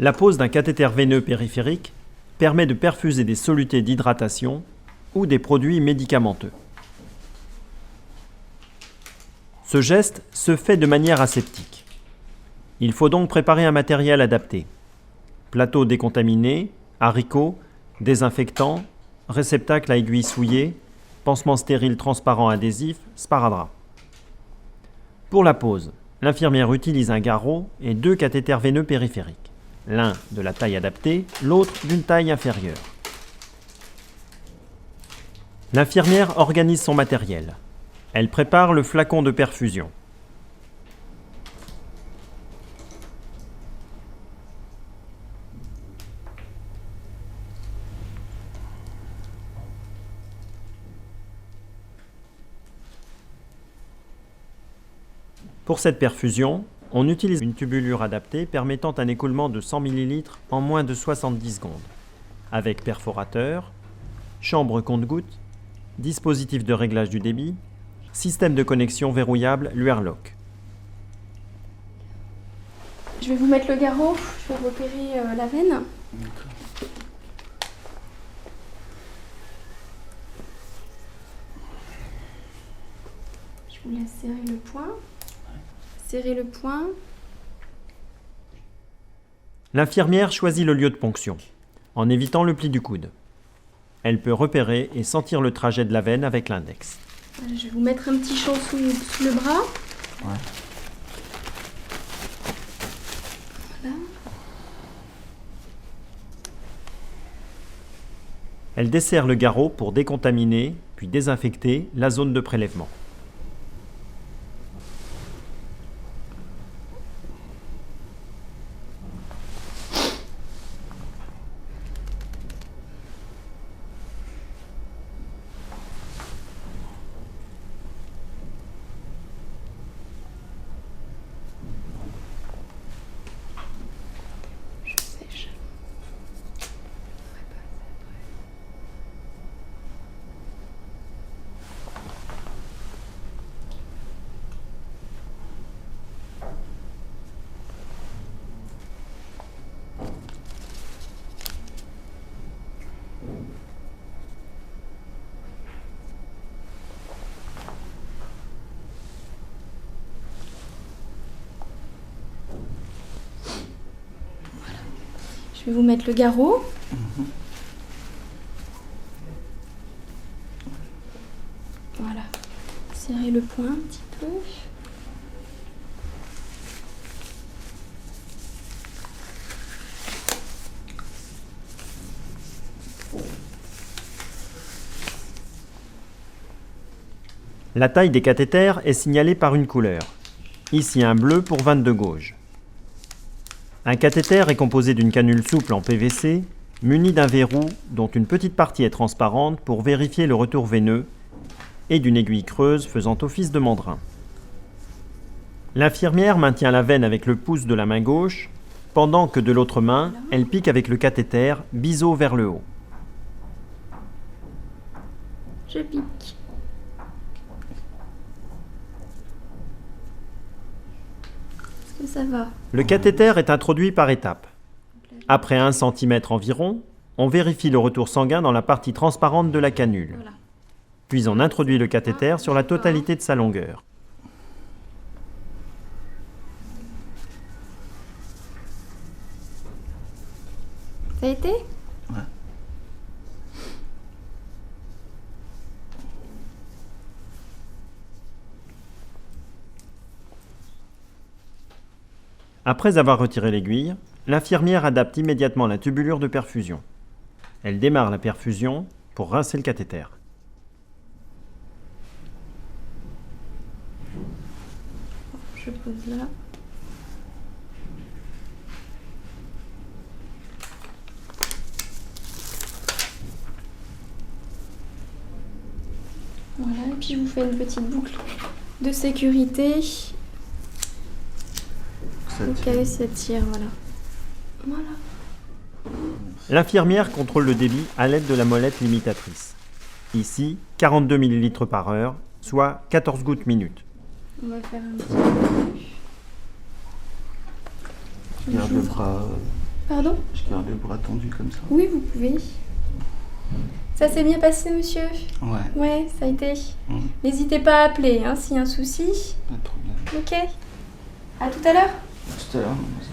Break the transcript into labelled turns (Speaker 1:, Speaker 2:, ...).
Speaker 1: La pose d'un cathéter veineux périphérique permet de perfuser des solutés d'hydratation ou des produits médicamenteux. Ce geste se fait de manière aseptique. Il faut donc préparer un matériel adapté. Plateau décontaminé, haricots, désinfectant, réceptacle à aiguilles souillées, pansement stérile transparent adhésif, sparadrap. Pour la pose, l'infirmière utilise un garrot et 2 cathéters veineux périphériques. L'un de la taille adaptée, l'autre d'une taille inférieure. L'infirmière organise son matériel. Elle prépare le flacon de perfusion. Pour cette perfusion, on utilise une tubulure adaptée permettant un écoulement de 100 ml en moins de 70 secondes, avec perforateur, chambre compte-gouttes, dispositif de réglage du débit, système de connexion verrouillable Luerloc.
Speaker 2: Je vais vous mettre le garrot, je vais repérer la veine. Je vous laisse serrer le point. Serrer le point.
Speaker 1: L'infirmière choisit le lieu de ponction, en évitant le pli du coude. Elle peut repérer et sentir le trajet de la veine avec l'index.
Speaker 2: Voilà, je vais vous mettre un petit champ sous le bras.
Speaker 3: Ouais.
Speaker 2: Voilà.
Speaker 1: Elle dessert le garrot pour décontaminer, puis désinfecter la zone de prélèvement.
Speaker 2: Je vais vous mettre le garrot. Voilà. Serrer le point un petit peu.
Speaker 1: La taille des cathéters est signalée par une couleur. Ici un bleu pour 22 gauges. Un cathéter est composé d'une canule souple en PVC, munie d'un verrou dont une petite partie est transparente pour vérifier le retour veineux, et d'une aiguille creuse faisant office de mandrin. L'infirmière maintient la veine avec le pouce de la main gauche, pendant que de l'autre main, elle pique avec le cathéter, biseau vers le haut.
Speaker 2: Je pique. Est-ce que ça va?
Speaker 1: Le cathéter est introduit par étapes. Après 1 cm environ, on vérifie le retour sanguin dans la partie transparente de la canule.
Speaker 2: Voilà.
Speaker 1: Puis on introduit le cathéter sur la totalité de sa longueur.
Speaker 2: Ça a été?
Speaker 3: Ouais.
Speaker 1: Après avoir retiré l'aiguille, l'infirmière adapte immédiatement la tubulure de perfusion. Elle démarre la perfusion pour rincer le cathéter.
Speaker 2: Je pose là. Voilà, et puis je vous fais une petite boucle de sécurité au cas où ça tire, voilà. Voilà.
Speaker 1: L'infirmière contrôle le débit à l'aide de la molette limitatrice. Ici, 42 ml par heure, soit 14 gouttes minute.
Speaker 2: On va faire un petit peu.
Speaker 3: Garde le bras
Speaker 2: Pardon?
Speaker 3: Je garde le bras tendu comme ça.
Speaker 2: Oui, vous pouvez. Ça s'est bien passé, monsieur?
Speaker 3: Ouais.
Speaker 2: Ouais, ça a été. N'hésitez pas à appeler, hein, s'il y a un souci.
Speaker 3: Pas de problème.
Speaker 2: Ok. À tout à l'heure.
Speaker 3: À tout à l'heure, mademoiselle.